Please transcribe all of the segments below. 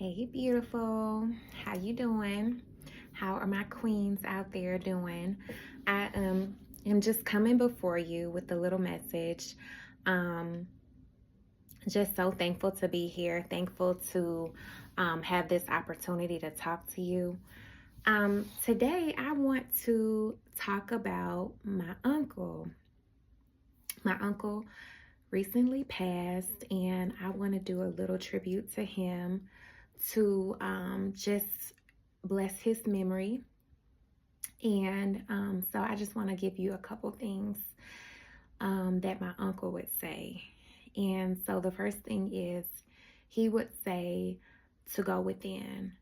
Hey, beautiful. How you doing? How are my queens out there doing? I am just coming before you with a little message. Um, just so thankful to be here. Thankful to have this opportunity to talk to you. Today, I want to talk about my uncle. My uncle recently passed, and I want to do a little tribute to him to just bless his memory. And so I just want to give you a couple things that my uncle would say. And so the first thing is he would say to go within.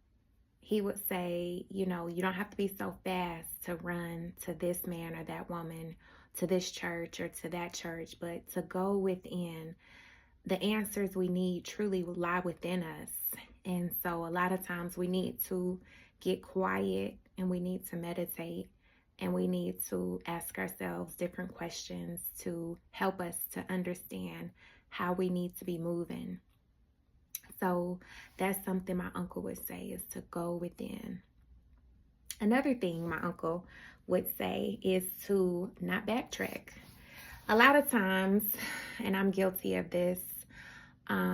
He would say, you don't have to be so fast to run to this man or that woman, to this church or to that church, but to go within. The answers we need truly lie within us. And so a lot of times we need to get quiet and we need to meditate and we need to ask ourselves different questions to help us to understand how we need to be moving. So that's something my uncle would say, is to go within. Another thing my uncle would say is to not backtrack. A lot of times, and I'm guilty of this,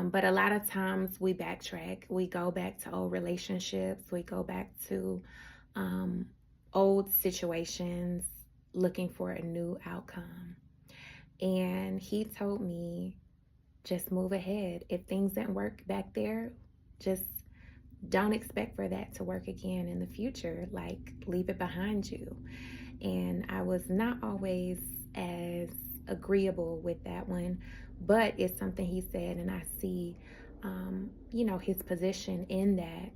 but a lot of times we backtrack. We go back to old relationships. We go back to old situations looking for a new outcome. And he told me, just move ahead. If things didn't work back there, just don't expect for that to work again in the future. Like, leave it behind you. And I was not always as agreeable with that one, but it's something he said, and I see, his position in that,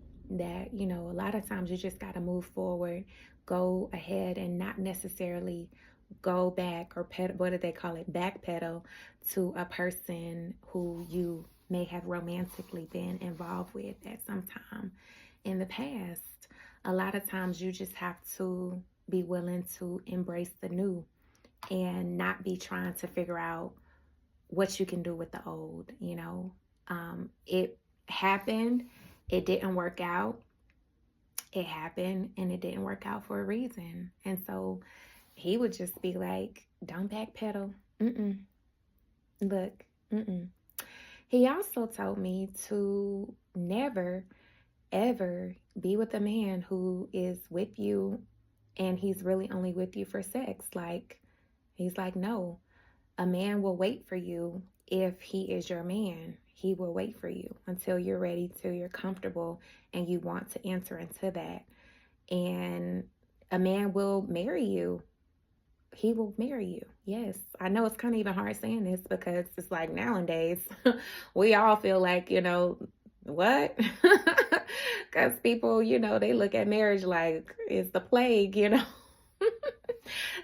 a lot of times you just got to move forward, go ahead, and not necessarily go back or what do they call it, backpedal to a person who you may have romantically been involved with at some time in the past. A lot of times you just have to be willing to embrace the new and not be trying to figure out what you can do with the old. It happened, it didn't work out. It happened and it didn't work out for a reason. And so he would just be like, don't backpedal. Look, He also told me to never, ever be with a man who is with you and he's really only with you for sex. He's like, no, a man will wait for you if he is your man. He will wait for you until you're ready, till you're comfortable and you want to enter into that. And a man will marry you. He will marry you. Yes. I know it's kind of even hard saying this because it's like nowadays we all feel like, what? Because people, they look at marriage like it's the plague.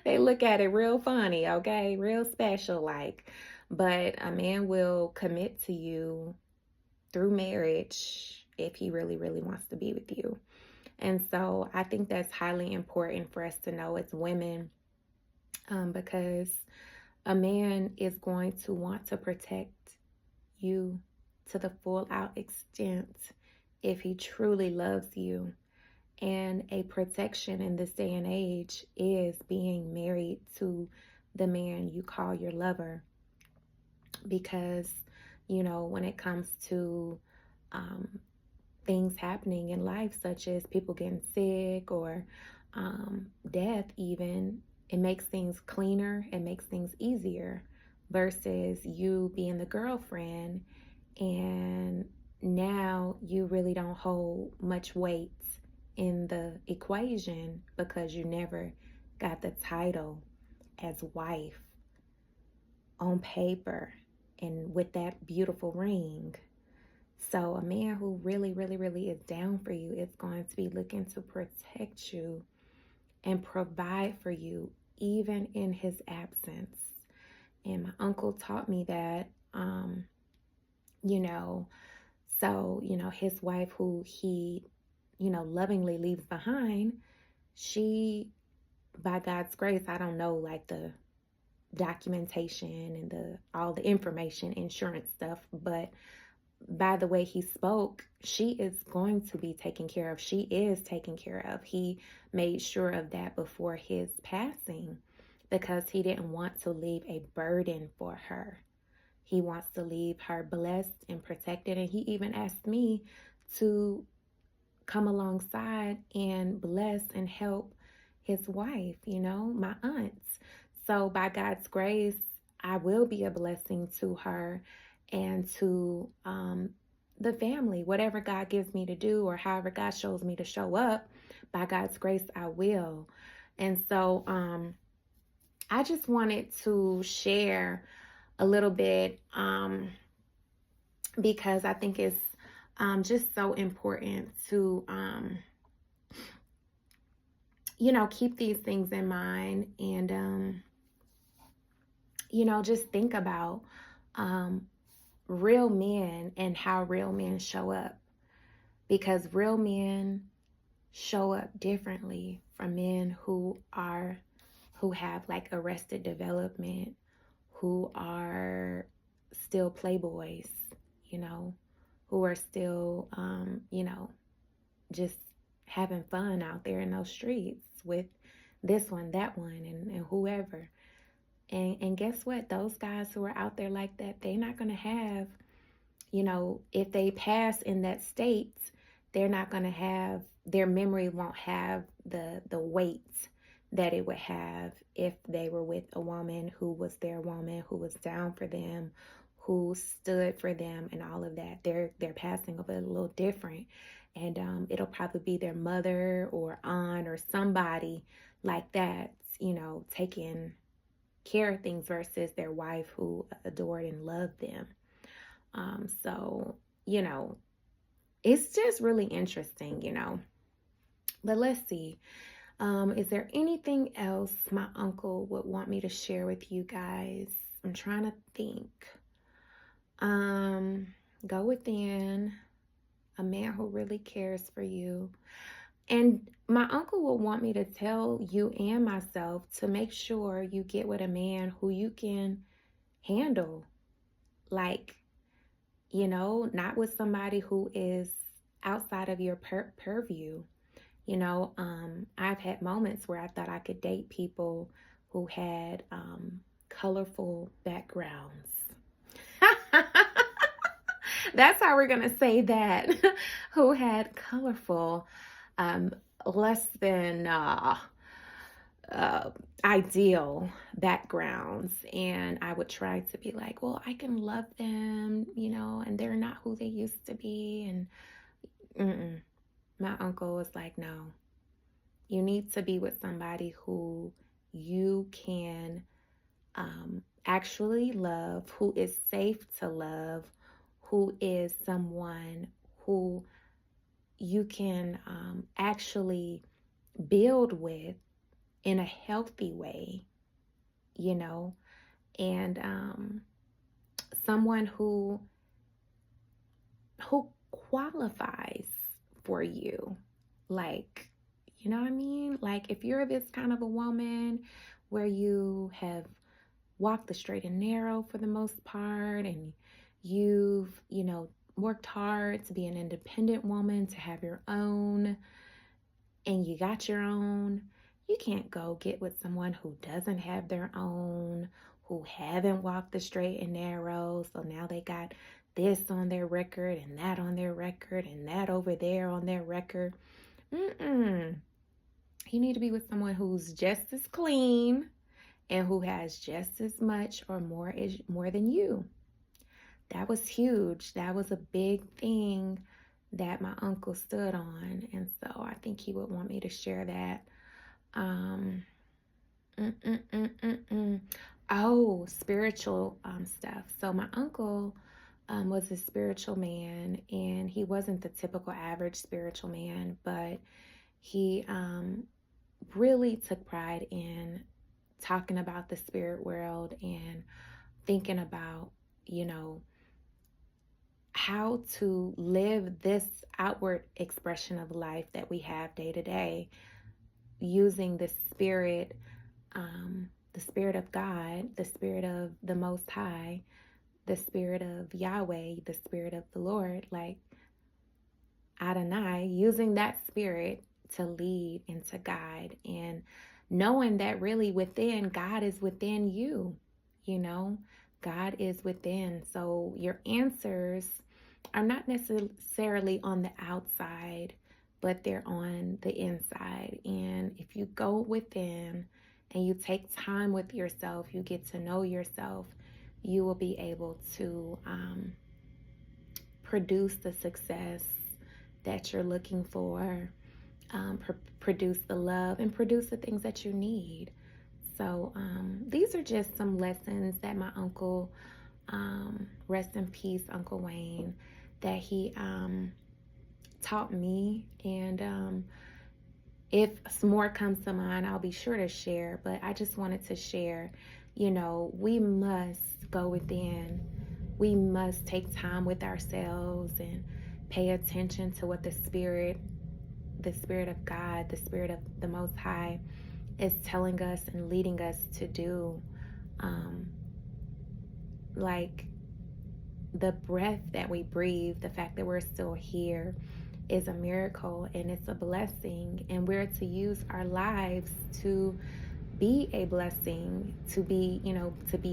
They look at it real funny, okay? Real special, like. But a man will commit to you through marriage if he really, really wants to be with you. And so I think that's highly important for us to know as women, because a man is going to want to protect you to the full out extent if he truly loves you. And a protection in this day and age is being married to the man you call your lover. Because, when it comes to things happening in life, such as people getting sick or death even, it makes things cleaner, it makes things easier versus you being the girlfriend and now you really don't hold much weight in the equation because you never got the title as wife on paper and with that beautiful ring. So a man who really, really, really is down for you is going to be looking to protect you and provide for you even in his absence. And my uncle taught me that, his wife who he, lovingly leaves behind, she, by God's grace, I don't know, like the documentation and all the information, insurance stuff, but by the way he spoke, she is going to be taken care of. She is taken care of. He made sure of that before his passing because he didn't want to leave a burden for her. He wants to leave her blessed and protected. And he even asked me to come alongside and bless and help his wife, my aunts. So by God's grace, I will be a blessing to her and to the family. Whatever God gives me to do or however God shows me to show up, by God's grace, I will. And so I just wanted to share a little bit because I think it's just so important to, keep these things in mind and, just think about real men and how real men show up, because real men show up differently from men who have like arrested development, who are still playboys, who are still, just having fun out there in those streets with this one, that one, and whoever. And guess what? Those guys who are out there like that, they're not going to have, if they pass in that state, they're not going to have, their memory won't have the weight that it would have if they were with a woman who was their woman, who was down for them, who stood for them and all of that. Their passing will be a little different. And it'll probably be their mother or aunt or somebody like that, taking care of things versus their wife who adored and loved them. So, it's just really interesting, But let's see. Is there anything else my uncle would want me to share with you guys? I'm trying to think. Go within. A man who really cares for you. And my uncle will want me to tell you and myself to make sure you get with a man who you can handle. Like, not with somebody who is outside of your purview. I've had moments where I thought I could date people who had colorful backgrounds. That's how we're going to say that. Who had colorful, less than ideal backgrounds. And I would try to be like, well, I can love them, and they're not who they used to be. And my uncle was like, no, you need to be with somebody who you can actually love, who is safe to love, who is someone who you can actually build with in a healthy way, and someone who qualifies for you. Like, you know what I mean? Like, if you're this kind of a woman where you have walked the straight and narrow for the most part, and you've, worked hard to be an independent woman, to have your own, and you got your own, you can't go get with someone who doesn't have their own, who haven't walked the straight and narrow. So now they got this on their record and that on their record and that over there on their record. You need to be with someone who's just as clean and who has just as much or more than you. That was huge. That was a big thing that my uncle stood on. And so I think he would want me to share that. Oh, spiritual stuff. So my uncle was a spiritual man, and he wasn't the typical average spiritual man, but he really took pride in talking about the spirit world and thinking about, how to live this outward expression of life that we have day to day using the spirit of God, the spirit of the Most High, the spirit of Yahweh, the spirit of the Lord, like Adonai, using that spirit to lead and to guide, and knowing that really within, God is within you, you know, God is within. So your answers are not necessarily on the outside, but they're on the inside. And if you go within and you take time with yourself, you get to know yourself, you will be able to produce the success that you're looking for, produce the love, and produce the things that you need. So these are just some lessons that my uncle, rest in peace, Uncle Wayne, that he taught me. And if some more comes to mind, I'll be sure to share. But I just wanted to share, we must go within. We must take time with ourselves and pay attention to what the Spirit of God, the Spirit of the Most High is telling us and leading us to do. Like the breath that we breathe, the fact that we're still here is a miracle, and it's a blessing, and we're to use our lives to be a blessing, to be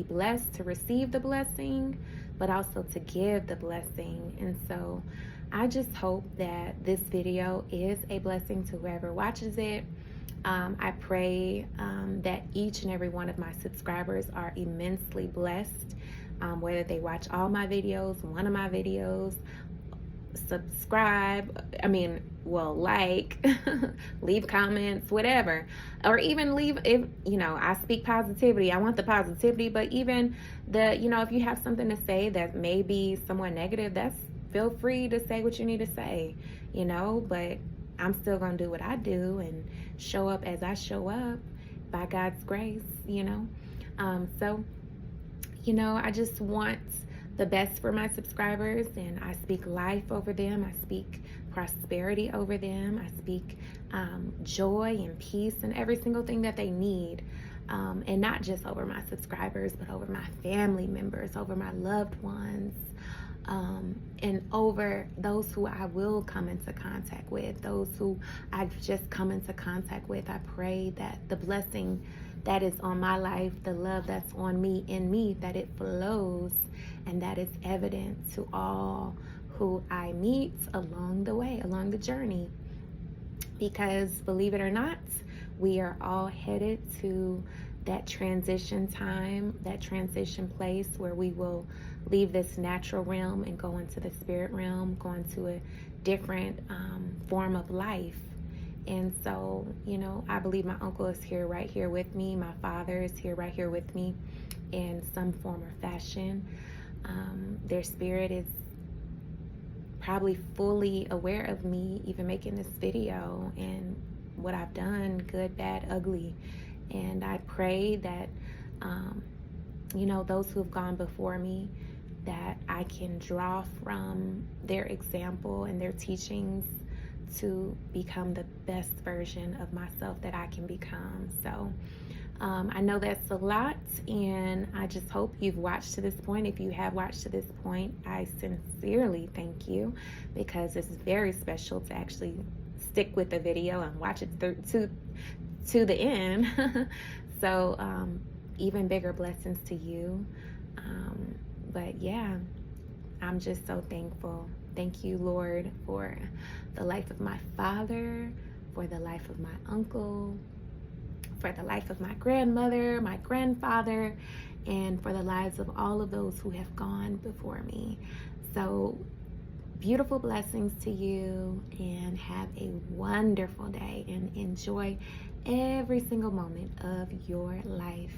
blessed, to receive the blessing, but also to give the blessing. And so I just hope that this video is a blessing to whoever watches it. I pray that each and every one of my subscribers are immensely blessed, whether they watch all my videos, one of my videos, subscribe, like, leave comments, whatever, or even leave, if, I speak positivity, I want the positivity, but even if you have something to say that may be somewhat negative, feel free to say what you need to say, but I'm still gonna do what I do and show up as I show up by God's grace, so I just want the best for my subscribers, and I speak life over them. I speak prosperity over them. I speak joy and peace and every single thing that they need. And not just over my subscribers, but over my family members, over my loved ones, and over those who I will come into contact with, those who I've just come into contact with. I pray that the blessing that is on my life, the love that's on me, in me, that it flows and that it's evident to all who I meet along the way, along the journey. Because believe it or not, we are all headed to that transition time, that transition place where we will leave this natural realm and go into the spirit realm, go into a different form of life. And so, I believe my uncle is here, right here with me. My father is here, right here with me in some form or fashion. Their spirit is probably fully aware of me even making this video and what I've done, good, bad, ugly. And I pray that, those who have gone before me, that I can draw from their example and their teachings to become the best version of myself that I can become. So I know that's a lot, and I just hope you've watched to this point. If you have watched to this point, I sincerely thank you, because it's very special to actually stick with the video and watch it to the end. So even bigger blessings to you. But yeah, I'm just so thankful. Thank you, Lord, for the life of my father, for the life of my uncle, for the life of my grandmother, my grandfather, and for the lives of all of those who have gone before me. So beautiful blessings to you, and have a wonderful day, and enjoy every single moment of your life.